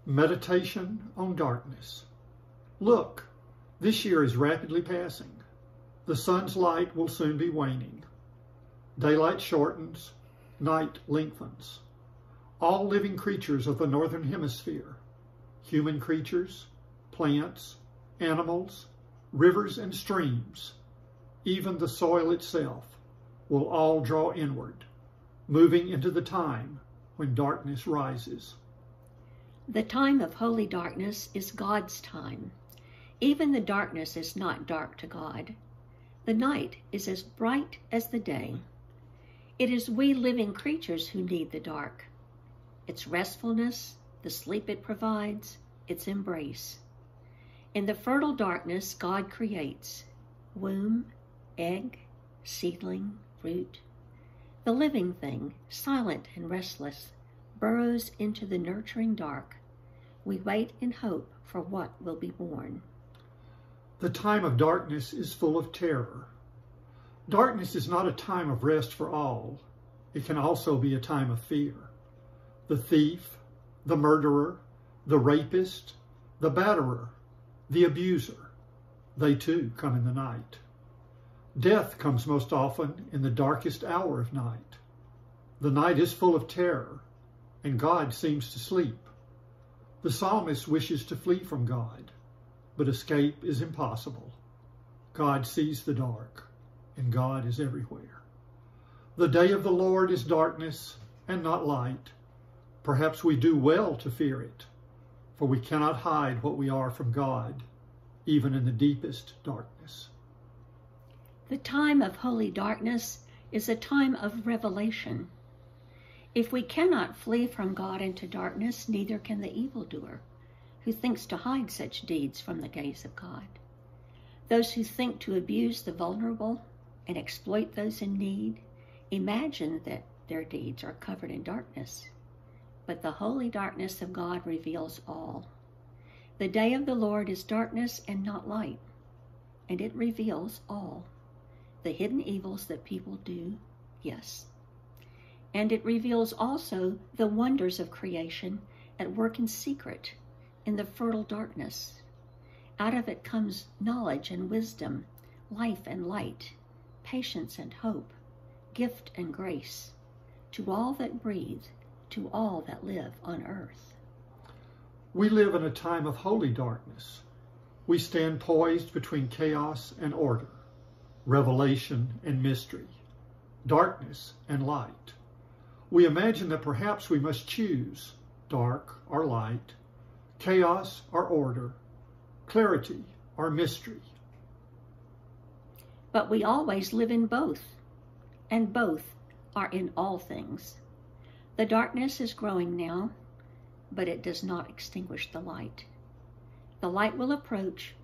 Meditation on darkness. Look, this year is rapidly passing. The sun's light will soon be waning. Daylight shortens, night lengthens. All living creatures of the northern hemisphere, human creatures, plants, animals, rivers and streams, even the soil itself, will all draw inward, moving into the time when darkness rises. The time of holy darkness is God's time. Even the darkness is not dark to God. The night is as bright as the day. It is we living creatures who need the dark. Its restfulness, the sleep it provides, its embrace. In the fertile darkness God creates womb, egg, seedling, fruit. The living thing, silent and restless, burrows into the nurturing dark. We wait in hope for what will be born. The time of darkness is full of terror. Darkness is not a time of rest for all. It can also be a time of fear. The thief, the murderer, the rapist, the batterer, the abuser, they too come in the night. Death comes most often in the darkest hour of night. The night is full of terror, and God seems to sleep. The psalmist wishes to flee from God, but escape is impossible. God sees the dark, and God is everywhere. The day of the Lord is darkness and not light. Perhaps we do well to fear it, for we cannot hide what we are from God, even in the deepest darkness. The time of holy darkness is a time of revelation. If we cannot flee from God into darkness, neither can the evildoer, who thinks to hide such deeds from the gaze of God. Those who think to abuse the vulnerable and exploit those in need imagine that their deeds are covered in darkness. But the holy darkness of God reveals all. The day of the Lord is darkness and not light, and it reveals all. The hidden evils that people do, yes. And it reveals also the wonders of creation at work in secret, in the fertile darkness. Out of it comes knowledge and wisdom, life and light, patience and hope, gift and grace, to all that breathe, to all that live on earth. We live in a time of holy darkness. We stand poised between chaos and order, revelation and mystery, darkness and light. We imagine that perhaps we must choose dark or light, chaos or order, clarity or mystery. But we always live in both, and both are in all things. The darkness is growing now, but it does not extinguish the light. The light will approach,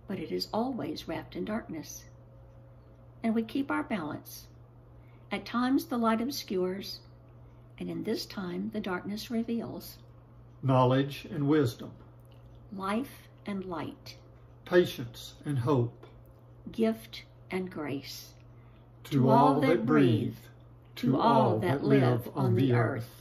but it is always wrapped in darkness. And we keep our balance. At times the light obscures, and in this time the darkness reveals. Knowledge and wisdom. Life and light. Patience and hope. Gift and grace. To all that breathe, to all that live on the earth.